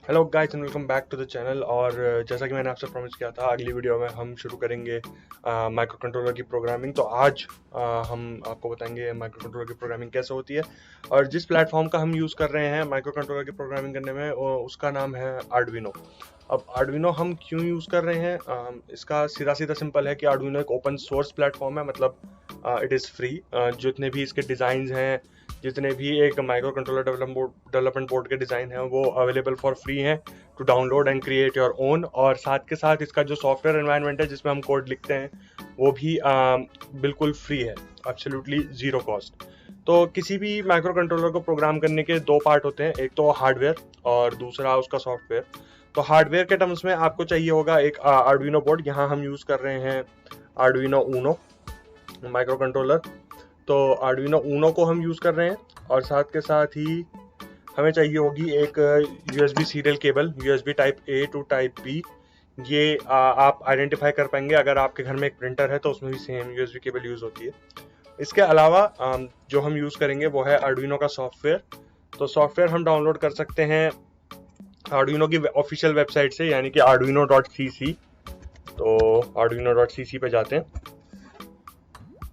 Hello guys and welcome back to the channel. और जैसा कि मैंने आपसे प्रॉमिस किया था, अगली वीडियो में हम शुरू करेंगे माइक्रो कंट्रोलर की प्रोग्रामिंग। तो आज हम आपको बताएंगे माइक्रो कंट्रोलर की प्रोग्रामिंग कैसे होती है। और जिस प्लेटफॉर्म का हम यूज़ कर रहे हैं माइक्रो कंट्रोलर की प्रोग्रामिंग करने में उसका नाम है आर्डुइनो। अब आर्डुइनो हम क्यों यूज़ कर रहे हैं, इसका सीधा सीधा सिंपल है कि आर्डुइनो एक ओपन सोर्स प्लेटफॉर्म है। मतलब इट इज़ फ्री। जितने भी इसके डिज़ाइंस हैं, जितने भी एक माइक्रो कंट्रोलर डेवलपमेंट बोर्ड के डिज़ाइन हैं, वो अवेलेबल फॉर फ्री हैं to download and create your own. और साथ के साथ इसका जो सॉफ्टवेयर एनवायरनमेंट है जिसमें हम कोड लिखते हैं, वो भी बिल्कुल फ्री है, एब्सोल्युटली ज़ीरो कॉस्ट। तो किसी भी माइक्रो कंट्रोलर को प्रोग्राम करने के दो पार्ट होते हैं, एक तो हार्डवेयर और दूसरा उसका सॉफ्टवेयर। तो हार्डवेयर के टर्म्स में आपको चाहिए होगा एक आर्डुइनो बोर्ड। यहाँ हम यूज़ कर रहे हैं आर्डुइनो ऊनो माइक्रो कंट्रोलर। तो आर्डुइनो ऊनो को हम यूज़ कर रहे हैं, और साथ के साथ ही हमें चाहिए होगी एक USB serial cable, USB type A to type B. ये आप आइडेंटिफाई कर पाएंगे अगर आपके घर में एक प्रिंटर है तो उसमें भी सेम यूएसबी केबल यूज़ होती है। इसके अलावा जो हम यूज़ करेंगे वो है आर्डुइनो का सॉफ्टवेयर। तो सॉफ्टवेयर हम डाउनलोड कर सकते हैं आर्डुइनो की ऑफिशियल वेबसाइट से, यानी कि arduino.cc। तो arduino.cc पे जाते हैं,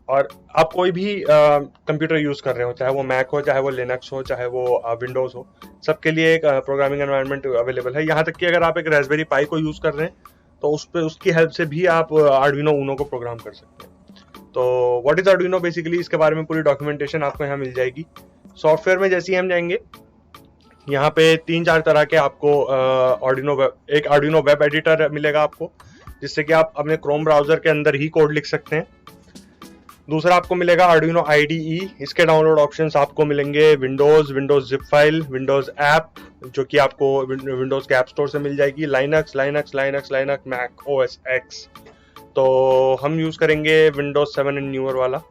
और आप कोई भी कंप्यूटर यूज़ कर रहे हो, चाहे वो मैक हो, चाहे वो लिनक्स हो, चाहे वो विंडोज़ हो, सबके लिए एक प्रोग्रामिंग एनवायरनमेंट अवेलेबल है। यहाँ तक कि अगर आप एक रास्पबेरी पाई को यूज़ कर रहे हैं तो उस पर उसकी हेल्प से भी आप आर्डुइनो ऊनो को प्रोग्राम कर सकते हैं। तो व्हाट इज़ आर्डुइनो बेसिकली, इसके बारे में पूरी डॉक्यूमेंटेशन आपको यहाँ मिल जाएगी। सॉफ्टवेयर में जैसे ही हम जाएंगे, यहाँ पे 3-4 तरह के आपको एक आर्डुइनो वेब एडिटर मिलेगा आपको, जिससे कि आप अपने क्रोम ब्राउजर के अंदर ही कोड लिख सकते हैं। दूसरा आपको मिलेगा आर्डुइनो IDE। इसके डाउनलोड ऑप्शंस आपको मिलेंगे Windows zip file, Windows app, जो कि आपको विंडोज के ऐप स्टोर से मिल जाएगी, लाइनक्स, मैक ओएस एक्स। तो हम यूज़ करेंगे विंडोज 7 एंड न्यूअर वाला।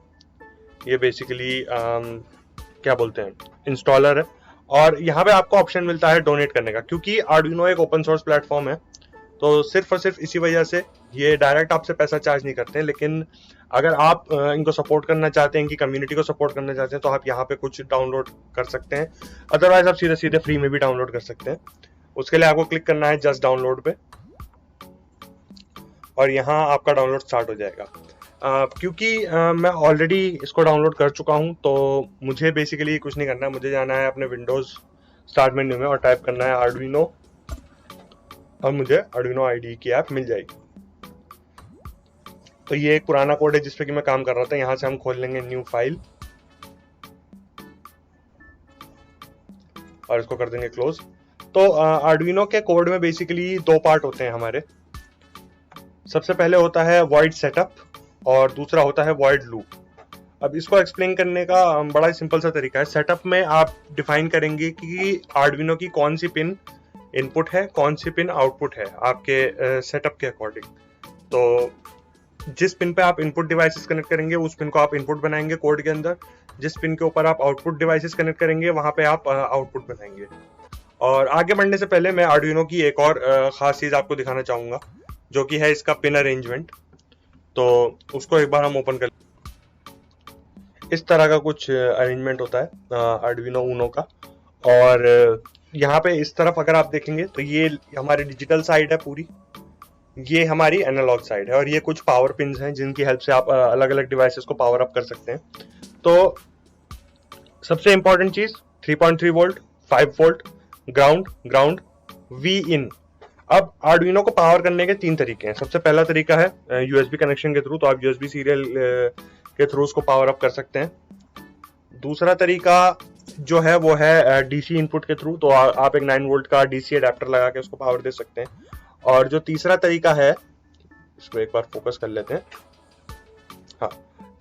ये बेसिकली क्या बोलते हैं, इंस्टॉलर है। और यहाँ पे आपको ऑप्शन मिलता है डोनेट करने का, क्योंकि आर्डुइनो एक ओपन सोर्स प्लेटफॉर्म है। तो सिर्फ और सिर्फ इसी वजह से ये डायरेक्ट आपसे पैसा चार्ज नहीं करते हैं। लेकिन अगर आप इनको सपोर्ट करना चाहते हैं, इनकी कम्युनिटी को सपोर्ट करना चाहते हैं, तो आप यहाँ पे कुछ डाउनलोड कर सकते हैं। अदरवाइज आप सीधे सीधे फ्री में भी डाउनलोड कर सकते हैं। उसके लिए आपको क्लिक करना है जस्ट डाउनलोड पे, और यहाँ आपका डाउनलोड स्टार्ट हो जाएगा। क्योंकि मैं ऑलरेडी इसको डाउनलोड कर चुका हूँ, तो मुझे बेसिकली कुछ नहीं करना है। मुझे जाना है अपने विंडोज स्टार्ट मेन्यू में और टाइप करना है आर्डुइनो, और मुझे आर्डुइनो IDE की ऐप मिल जाएगी। तो ये एक पुराना कोड है जिस पे कि मैं काम कर रहा था। यहाँ से हम खोल लेंगे न्यू फाइल और इसको कर देंगे क्लोज। तो आर्डुइनो के कोड में बेसिकली दो पार्ट होते हैं हमारे। सबसे पहले होता है वॉइड सेटअप और दूसरा होता है वॉइड लूप। अब इसको एक्सप्लेन करने का बड़ा ही सिंपल सा तरीका है। सेटअप में आप डिफाइन करेंगे कि आर्डुइनो की कौन सी पिन इनपुट है, कौन सी पिन आउटपुट है आपके सेटअप के अकॉर्डिंग। तो जिस पिन पे आप इनपुट डिवाइसेस कनेक्ट करेंगे उस पिन को आप इनपुट बनाएंगे कोड के अंदर। जिस पिन के ऊपर आप आउटपुट डिवाइसेस कनेक्ट करेंगे वहां पे आप आउटपुट बनाएंगे। और आगे बढ़ने से पहले मैं आर्डुइनो की एक और खास चीज आपको दिखाना चाहूंगा, जो कि है इसका पिन अरेंजमेंट। तो उसको एक बार हम ओपन कर, इस तरह का कुछ अरेंजमेंट होता है आर्डुइनो ऊनो का। और यहाँ पे इस तरफ अगर आप देखेंगे तो ये हमारी डिजिटल साइड है पूरी, ये हमारी एनालॉग साइड है, और ये कुछ पावर पिन्स हैं जिनकी हेल्प से आप अलग अलग डिवाइसेस को पावर अप कर सकते हैं। तो सबसे इंपॉर्टेंट चीज 3.3 volt, 5 volt, ground, ground, V in. अब आर्डुइनो को पावर करने के 3 तरीके हैं। सबसे पहला तरीका है यूएसबी कनेक्शन के थ्रू, तो आप यूएसबी सीरियल के थ्रू उसको पावर अप कर सकते हैं। दूसरा तरीका जो है वो है डीसी इनपुट के थ्रू, तो आप एक 9 वोल्ट का डीसी अडेप्टर लगा के उसको पावर दे सकते हैं। और जो तीसरा तरीका है, इसको एक बार फोकस कर लेते हैं, हाँ,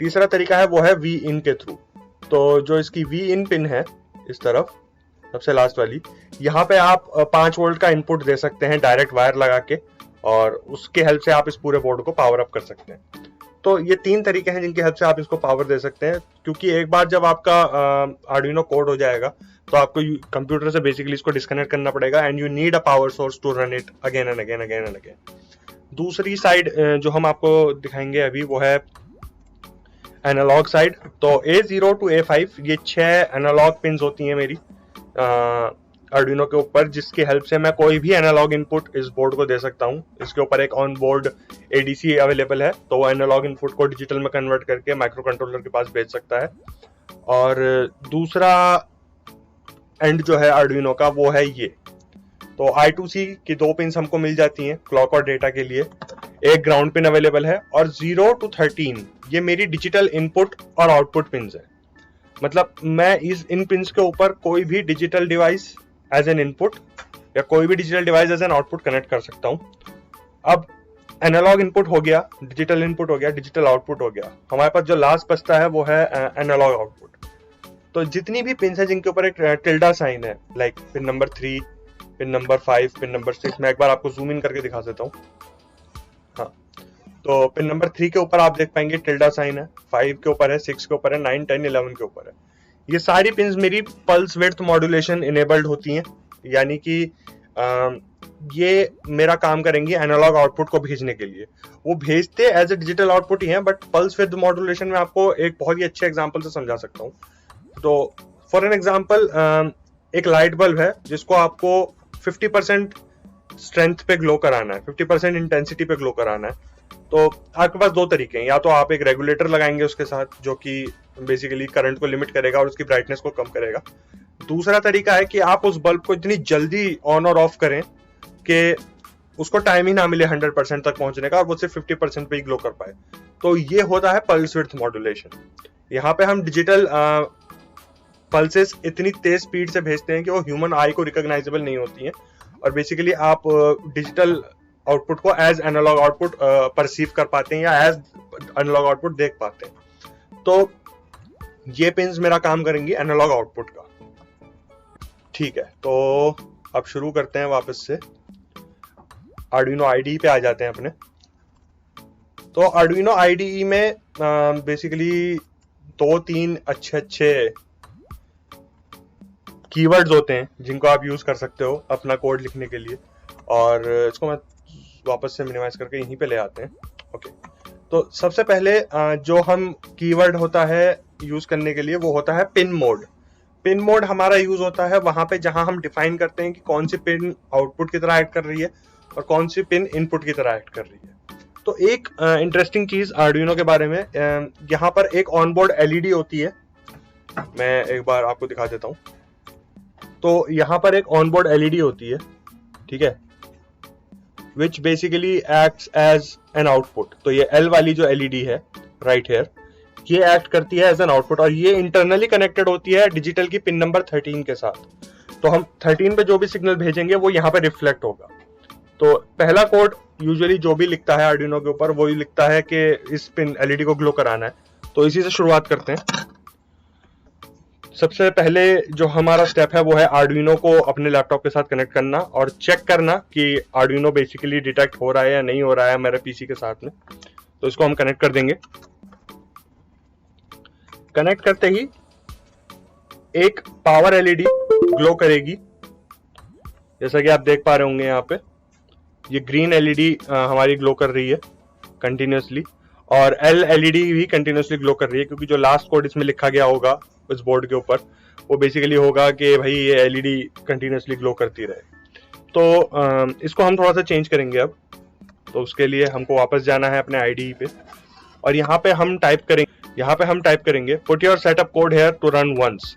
तीसरा तरीका है वो है वी इन के थ्रू। तो जो इसकी वी इन पिन है इस तरफ, सबसे लास्ट वाली, यहाँ पे आप 5 वोल्ट का इनपुट दे सकते हैं डायरेक्ट वायर लगा के, और उसके हेल्प से आप इस पूरे बोर्ड को पावर अप कर सकते हैं। तो ये 3 तरीके हैं जिनकी हेल्प से आप इसको पावर दे सकते हैं। क्योंकि एक बार जब आपका आर्डुइनो कोड हो जाएगा तो आपको कंप्यूटर से बेसिकली इसको डिस्कनेक्ट करना पड़ेगा, and you need a power source to run it again and again again and again. दूसरी साइड जो हम आपको दिखाएंगे अभी वो है एनालॉग साइड। तो A0 to A5 ये 6 एनालॉग पिन्स होती हैं मेरी आर्डिनो के ऊपर, जिसकी हेल्प से मैं कोई भी एनालॉग इनपुट इस बोर्ड को दे सकता हूँ। इसके ऊपर एक ऑन बोर्ड एडीसी अवेलेबल है, तो वो एनालॉग इनपुट को डिजिटल में कन्वर्ट करके माइक्रो कंट्रोलर के पास भेज सकता है। और दूसरा एंड जो है आर्डिनो का वो है ये। तो I2C की 2 पिन्स हमको मिल जाती हैं क्लॉक और डेटा के लिए। एक ग्राउंड पिन अवेलेबल है और 0 to 13 ये मेरी डिजिटल इनपुट और आउटपुट पिन्स है। मतलब मैं इन पिन्स के ऊपर कोई भी digital device as an input या कोई भी digital device as an output connect कर सकता हूँ। अब एनालॉग इनपुट हो गया, डिजिटल इनपुट हो गया, डिजिटल आउटपुट हो गया। हमारे पास जो लास्ट बचता है वो है एनालॉग आउटपुट। तो जितनी भी पिन्स है जिनके ऊपर एक टिल्डा साइन है, like pin number 3, pin number 5, pin number 6, मैं एक बार आपको जूम इन करके दिखा देता हूँ। हाँ, तो पिन नंबर 3 के ऊपर आप देख पाएंगे टिल्डा साइन है, 5 के ऊपर है, 6 के ऊपर है, 9, 10, 11 के ऊपर है। ये सारी पिन्स मेरी पल्स विड्थ मॉड्यूलेशन इनेबल्ड होती हैं, यानी कि ये मेरा काम करेंगी एनालॉग आउटपुट को भेजने के लिए। वो भेजते एज ए डिजिटल आउटपुट ही है, बट पल्स विड्थ मॉड्यूलेशन में आपको एक बहुत ही अच्छे एग्जांपल से समझा सकता हूँ। तो फॉर एन एग्जांपल, एक लाइट बल्ब है जिसको आपको 50% स्ट्रेंथ पे ग्लो कराना है, 50% इंटेंसिटी पे ग्लो कराना है। तो आपके पास 2 तरीके हैं, या तो आप एक रेगुलेटर लगाएंगे उसके साथ जो कि बेसिकली करंट को लिमिट करेगा और उसकी ब्राइटनेस को कम करेगा। दूसरा तरीका है कि आप उस बल्ब को इतनी जल्दी ऑन और ऑफ करें कि उसको टाइम ही ना मिले 100% तक पहुंचने का और वो सिर्फ 50% पे ही ग्लो कर पाए। तो ये होता है पल्स विड्थ मॉड्यूलेशन। यहाँ पे हम डिजिटल पल्सेस इतनी तेज स्पीड से भेजते हैं कि वो ह्यूमन आई को रिकॉग्नाइजेबल नहीं होती हैं, और बेसिकली आप डिजिटल आउटपुट को एज एनालॉग आउटपुट परसीव कर पाते हैं या एज एनालॉग आउटपुट देख पाते हैं। तो ये पिन्स मेरा काम करेंगी एनालॉग आउटपुट का। ठीक है, तो अब शुरू करते हैं वापस से। आर्डिनो आईडीई पे आ जाते हैं अपने। तो आर्डिनो आईडीई में बेसिकली 2-3 अच्छे कीवर्ड्स होते हैं जिनको आप यूज कर सकते हो अपना कोड लिखने के लिए। और इसको मैं वापस से मिनिमाइज करके यहीं पे ले आते हैं। ओके, तो सबसे पहले जो हम कीवर्ड होता है यूज करने के लिए वो होता है पिन मोड। पिन मोड हमारा यूज होता है वहां पे जहां हम डिफाइन करते हैं कि कौन सी पिन आउटपुट की तरह एक्ट कर रही है और कौन सी पिन इनपुट की तरह एक्ट कर रही है। तो एक इंटरेस्टिंग चीज आर्डिनो के बारे में, यहाँ पर एक ऑनबोर्ड एलईडी होती है। मैं एक बार आपको दिखा देता हूँ। तो यहाँ पर एक ऑनबोर्ड एलईडी होती है, ठीक है, which basically acts as an output. तो ये एल वाली जो एलईडी है राइट हेयर, ये एक्ट करती है एज एन आउटपुट और ये इंटरनली कनेक्टेड होती है डिजिटल की पिन नंबर 13 के साथ। तो हम 13 पे जो भी सिग्नल भेजेंगे वो यहाँ पे रिफ्लेक्ट होगा। तो पहला कोड यूजुअली जो भी लिखता है आर्डिनो के ऊपर वो ही लिखता है कि इस पिन एलईडी को ग्लो कराना है। तो इसी से शुरुआत करते हैं। सबसे पहले जो हमारा स्टेप है वो है आर्डिनो को अपने लैपटॉप के साथ कनेक्ट करना और चेक करना कि आर्डिनो बेसिकली डिटेक्ट हो रहा है या नहीं हो रहा है मेरे पीसी के साथ में। तो इसको हम कनेक्ट कर देंगे। कनेक्ट करते ही एक पावर एलईडी ग्लो करेगी, जैसा कि आप देख पा रहे होंगे। यहाँ पे ये ग्रीन एलईडी हमारी ग्लो कर रही है कंटिन्यूसली, और एल एलईडी भी कंटिन्यूसली ग्लो कर रही है, क्योंकि जो लास्ट कोड इसमें लिखा गया होगा इस बोर्ड के ऊपर वो बेसिकली होगा कि भाई ये एलईडी कंटिन्यूसली ग्लो करती रहे। तो इसको हम थोड़ा सा चेंज करेंगे अब। तो उसके लिए हमको वापस जाना है अपने आईडीई पे और यहाँ पे हम टाइप करेंगे put your setup code here to run once.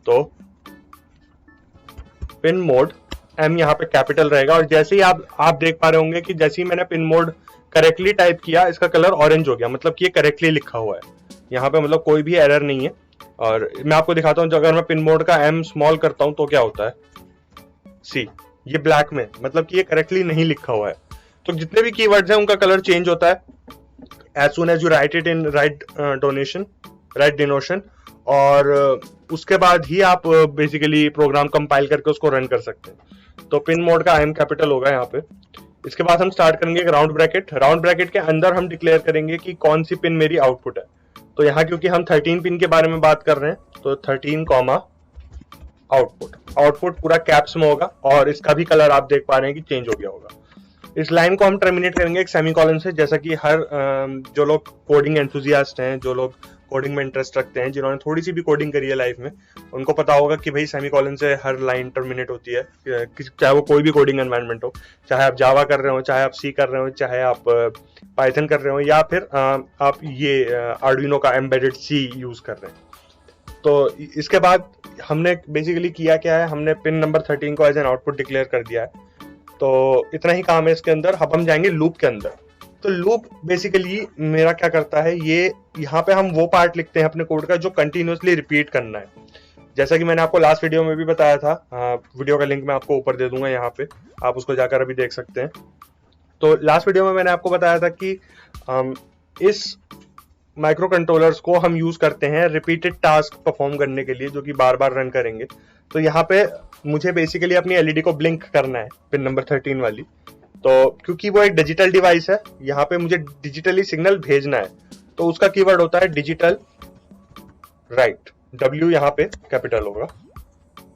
तो पिन मोड एम यहाँ पे कैपिटल रहेगा, और जैसे ही आप देख पा रहे होंगे कि जैसे ही मैंने पिन मोड करेक्टली टाइप किया इसका कलर ऑरेंज हो गया, मतलब कि ये करेक्टली लिखा हुआ है यहाँ पे, मतलब कोई भी एरर नहीं है। और मैं आपको दिखाता हूँ, अगर मैं पिन मोड का एम स्मॉल करता हूँ तो क्या होता है, सी ये ब्लैक में, मतलब कि ये करेक्टली नहीं लिखा हुआ है। तो जितने भी कीवर्ड्स हैं उनका कलर चेंज होता है as soon as you write it in right denotation, और उसके बाद ही आप बेसिकली प्रोग्राम कंपाइल करके उसको रन कर सकते हैं। तो पिन मोड का एम कैपिटल होगा यहाँ पे। इसके बाद हम स्टार्ट करेंगे एक राउंड ब्रैकेट के अंदर हम डिक्लेयर करेंगे कि कौन सी पिन मेरी आउटपुट है। तो यहाँ क्योंकि हम 13 पिन के बारे में बात कर रहे हैं तो 13 कॉमा आउटपुट पूरा कैप्स में होगा, और इसका भी कलर आप देख पा रहे हैं कि चेंज हो गया होगा। इस लाइन को हम टर्मिनेट करेंगे एक सेमीकोलन से, जैसा कि हर जो लोग कोडिंग एंथुजियास्ट हैं, जो लोग कोडिंग में इंटरेस्ट रखते हैं, जिन्होंने थोड़ी सी भी कोडिंग करी है लाइफ में, उनको पता होगा कि भाई सेमीकोलन से हर लाइन टर्मिनेट होती है, चाहे वो कोई भी कोडिंग एनवायरनमेंट हो, चाहे आप जावा कर रहे हो, चाहे आप सी कर रहे हो, चाहे आप पाइथन कर रहे हो, या फिर आप ये आर्डुइनो का एम्बेडेड सी यूज कर रहे हैं। तो इसके बाद हमने बेसिकली किया क्या है, हमने पिन नंबर 13 को एज एन आउटपुट डिक्लेयर कर दिया है। तो इतना ही काम है इसके अंदर। अब हम जाएंगे लूप के अंदर। तो लूप बेसिकली मेरा क्या करता है, ये यहाँ पे हम वो पार्ट लिखते हैं अपने कोड का जो कंटिन्यूअसली रिपीट करना है। जैसा कि मैंने आपको लास्ट वीडियो में भी बताया था, वीडियो का लिंक मैं आपको ऊपर दे दूंगा यहाँ पे, आप उसको जाकर अभी देख सकते हैं। तो लास्ट वीडियो में मैंने आपको बताया था कि इस माइक्रो कंट्रोलर्स को हम यूज करते हैं रिपीटेड टास्क परफॉर्म करने के लिए, जो कि बार बार रन करेंगे। तो यहाँ पे मुझे बेसिकली अपनी एलईडी को ब्लिंक करना है, पिन नंबर 13 वाली। तो क्योंकि वो एक डिजिटल डिवाइस है, यहाँ पे मुझे डिजिटली सिग्नल भेजना है, तो उसका कीवर्ड होता है डिजिटल राइट। W यहाँ पे कैपिटल होगा,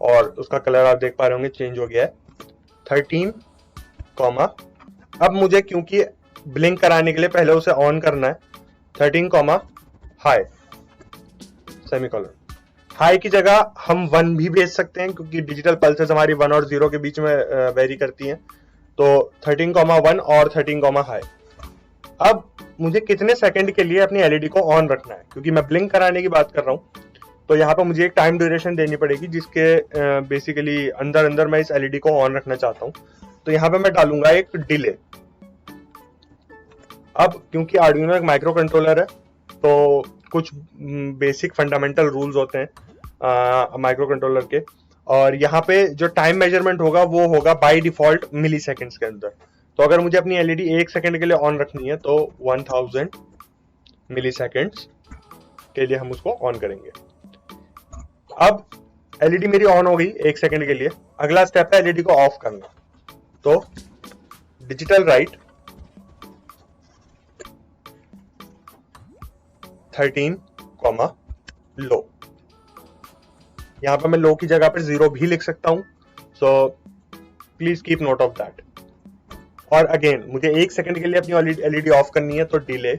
और उसका कलर आप देख पा रहे होंगे चेंज हो गया है 13, कॉमा। अब मुझे क्योंकि ब्लिंक कराने के लिए पहले उसे ऑन करना है, 13, हाई सेमीकोलन। हाई की जगह हम 1 भी भेज सकते हैं, क्योंकि डिजिटल पल्सेस हमारी 1 और 0 के बीच में वेरी करती हैं। तो 13,1 और 13, हाई। अब मुझे कितने सेकंड के लिए अपनी एलईडी को ऑन रखना है, क्योंकि मैं ब्लिंक कराने की बात कर रहा हूं, तो यहाँ पर मुझे एक टाइम ड्यूरेशन देनी पड़ेगी, जिसके बेसिकली अंदर अंदर मैं इस एलईडी को ऑन रखना चाहता हूं। तो यहाँ पे मैं डालूंगा एक डिले। अब क्योंकि आर्डुइनो एक माइक्रो कंट्रोलर है, तो कुछ बेसिक फंडामेंटल रूल्स होते हैं माइक्रो कंट्रोलर के, और यहाँ पे जो टाइम मेजरमेंट होगा वो होगा बाय डिफॉल्ट मिली सेकेंड्स के अंदर। तो अगर मुझे अपनी एलईडी 1 सेकंड के लिए ऑन रखनी है, तो 1000 मिली सेकेंड्स के लिए हम उसको ऑन करेंगे। अब एलईडी मेरी ऑन हो गई 1 सेकंड के लिए। अगला स्टेप है एलईडी को ऑफ करना। तो डिजिटल राइट 13, लो। यहां पर मैं लो की जगह पर 0 भी लिख सकता हूं, so please keep note of that. और अगेन मुझे 1 सेकंड के लिए अपनी एलईडी ऑफ करनी है, तो डिले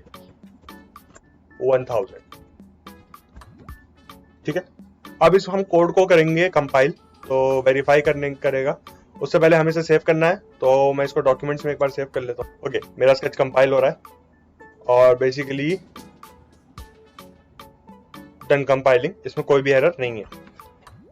1000। ठीक है, अब इस हम कोड को करेंगे कंपाइल, तो वेरीफाई करेगा। उससे पहले हमें इसे सेव करना है, तो मैं इसको डॉक्यूमेंट्स में एक बार सेव कर लेता हूँ। ओके, मेरा स्केच कंपाइल हो रहा है और बेसिकली डन कंपाइलिंग, इसमें कोई भी एरर नहीं है।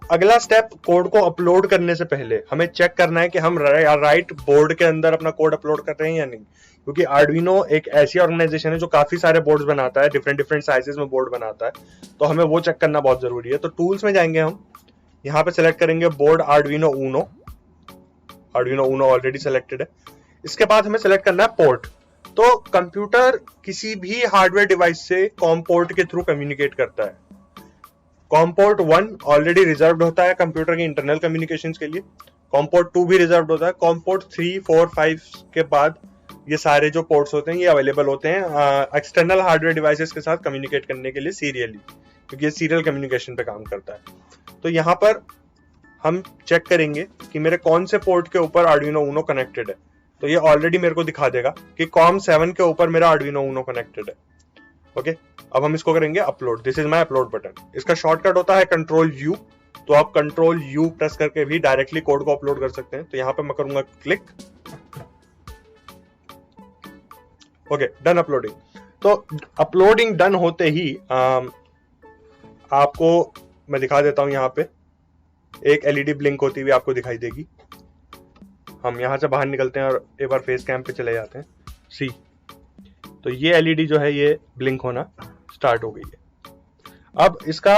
अगला स्टेप, कोड को अपलोड करने से पहले हमें चेक करना है कि हम राइट बोर्ड के अंदर अपना कोड अपलोड कर रहे हैं या नहीं, क्योंकि आर्डुइनो एक ऐसी ऑर्गेनाइजेशन है जो काफी सारे बोर्ड्स बनाता है, डिफरेंट डिफरेंट साइजेस में बोर्ड बनाता है, तो हमें वो चेक करना बहुत जरूरी है। तो टूल्स में जाएंगे हम, यहाँ पे सिलेक्ट करेंगे board Arduino Uno. Arduino Uno already selected है। इसके बाद हमें सिलेक्ट करना है पोर्ट। तो कंप्यूटर किसी भी हार्डवेयर डिवाइस से कॉम पोर्ट के थ्रू कम्युनिकेट करता है। कॉम पोर्ट 1 ऑलरेडी रिजर्व्ड होता है कंप्यूटर के इंटरनल कम्युनिकेशंस के लिए। कॉम पोर्ट 2 भी रिजर्व्ड होता है। कॉम पोर्ट 3, 4, 5 के बाद ये सारे जो पोर्ट्स होते हैं ये अवेलेबल होते हैं एक्सटर्नल हार्डवेयर डिवाइसेस के साथ कम्युनिकेट करने के लिए सीरियली, क्योंकि ये सीरियल कम्युनिकेशन पे काम करता है। तो यहाँ पर हम चेक करेंगे कि मेरे कौन से पोर्ट के ऊपर आर्डुइनो ऊनो कनेक्टेड है। तो ये ऑलरेडी मेरे को दिखा देगा कि कॉम 7 के ऊपर मेरा आर्डुइनो ऊनो कनेक्टेड है। ओके, अब हम इसको करेंगे upload. This is my upload button. इसका शॉर्टकट होता है कंट्रोल यू, तो आप कंट्रोल यू प्रेस करके भी डायरेक्टली कोड को अपलोड कर सकते हैं। तो यहाँ पे मैं करूंगा क्लिक। Okay, done uploading. तो अपलोडिंग डन होते ही आपको मैं दिखा देता हूं, यहाँ पे एक एलईडी ब्लिंक होती हुई आपको दिखाई देगी। हम यहां से बाहर निकलते हैं और एक बार फेस कैम पे चले जाते हैं। सी, तो ये एलईडी जो है ये ब्लिंक होना स्टार्ट हो गई है। अब इसका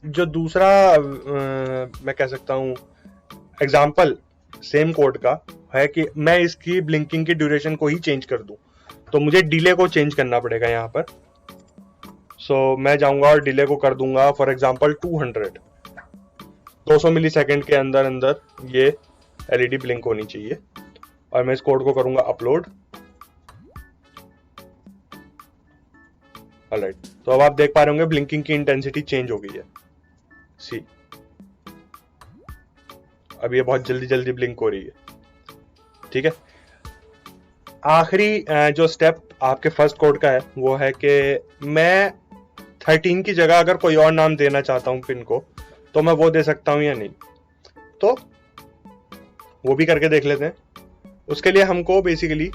जो दूसरा मैं कह सकता हूं एग्जाम्पल सेम कोड का है कि मैं इसकी ब्लिंकिंग की ड्यूरेशन को ही चेंज कर दूं, तो मुझे डिले को चेंज करना पड़ेगा यहाँ पर। सो मैं जाऊंगा और डिले को कर दूंगा फॉर एग्जाम्पल 200 मिली सेकेंड के अंदर अंदर ये एलईडी ब्लिंक होनी चाहिए। और मैं इस कोड को करूंगा अपलोड। ऑलराइट, तो अब आप देख पा रहे होंगे ब्लिंकिंग की इंटेंसिटी चेंज हो गई है। सी, अब ये बहुत जल्दी जल्दी ब्लिंक हो रही है। ठीक है, आखिरी जो स्टेप आपके फर्स्ट कोड का है वो है कि मैं 13 की जगह अगर कोई और नाम देना चाहता हूँ पिन को, तो मैं वो दे सकता हूँ या नहीं, तो वो भी करके देख लेते हैं। उसके लिए हमको बेसिकली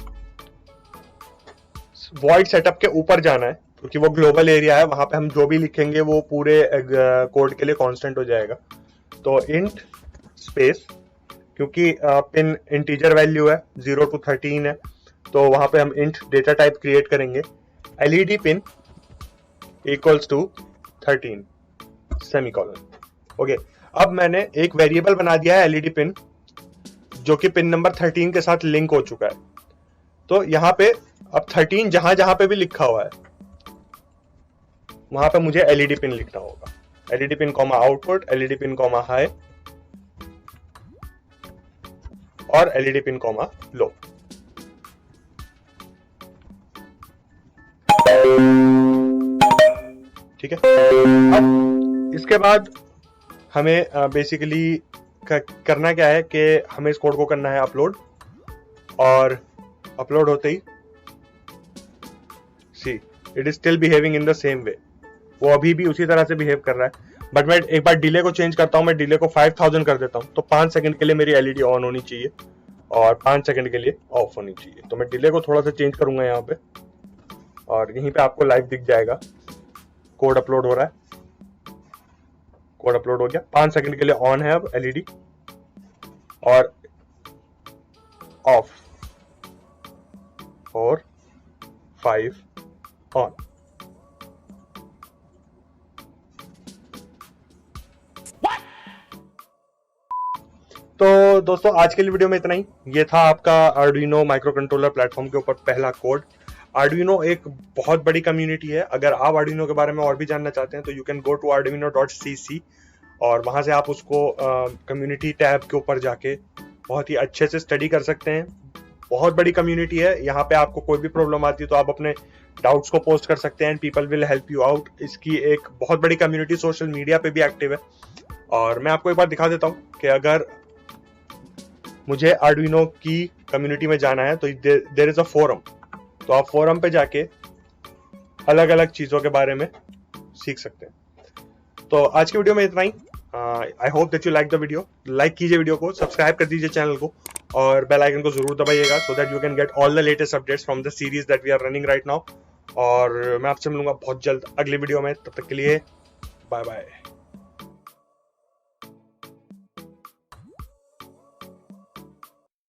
वॉइड सेटअप के ऊपर जाना है, क्योंकि वो ग्लोबल एरिया है, वहां पे हम जो भी लिखेंगे वो पूरे कोड के लिए कांस्टेंट हो जाएगा। तो इंट स्पेस, क्योंकि पिन इंटीजर वैल्यू है, 0 to 13 है, तो वहां पे हम इंट डेटा टाइप क्रिएट करेंगे, LED pin equals to 13 semicolon. Okay, अब मैंने एक वेरिएबल बना दिया है एलईडी पिन, जो कि पिन नंबर 13 के साथ लिंक हो चुका है। तो यहाँ पे अब 13 जहां जहां पे भी लिखा हुआ है वहां पे मुझे एलईडी पिन लिखना होगा। LED pin comma output, LED pin comma high और एलईडी पिन कॉमा लो। ठीक है, अब इसके बाद हमें बेसिकली करना क्या है कि हमें इस कोड को करना है अपलोड, और अपलोड होते ही see it is still behaving in the same way, वो अभी भी उसी तरह से बिहेव कर रहा है। बट मैं एक बार डिले को चेंज करता हूं, मैं डिले को 5000 कर देता हूं, तो 5 सेकंड के लिए मेरी एलईडी ऑन होनी चाहिए और 5 सेकंड के लिए ऑफ होनी चाहिए। तो मैं डिले को थोड़ा सा चेंज करूंगा यहाँ पे, और यहीं पे आपको लाइव दिख जाएगा कोड अपलोड हो रहा है। कोड अपलोड हो गया, 5 सेकंड के लिए ऑन है अब एलईडी और ऑफ, 4 5 ऑन। तो दोस्तों आज के लिए वीडियो में इतना ही। ये था आपका आर्डुइनो माइक्रो कंट्रोलर प्लेटफॉर्म के ऊपर पहला कोड। आर्डुइनो एक बहुत बड़ी कम्युनिटी है। अगर आप आर्डुइनो के बारे में और भी जानना चाहते हैं तो you can go to arduino.cc और वहां से आप उसको कम्युनिटी टैब के ऊपर जाके बहुत ही अच्छे से स्टडी कर सकते हैं। बहुत बड़ी कम्युनिटी है, यहाँ पे आपको कोई भी प्रॉब्लम आती है तो आप अपने डाउट्स को पोस्ट कर सकते हैं and people will help you out. इसकी एक बहुत बड़ी कम्युनिटी सोशल मीडिया पे भी एक्टिव है। और मैं आपको एक बार दिखा देता हूँ कि अगर मुझे आर्डुइनो की कम्युनिटी में जाना है तो देयर इज अ फोरम, तो आप फोरम पे जाके अलग अलग चीजों के बारे में सीख सकते हैं। तो आज की वीडियो में इतना ही। I hope that you like the video. Like कीजिए वीडियो को, सब्सक्राइब कर दीजिए चैनल को और बेल आइकन को जरूर दबाइएगा so that you can get all the latest updates from the series that we are running right now. और मैं आपसे मिलूंगा बहुत जल्द अगली वीडियो में, तब तक के लिए बाय बाय।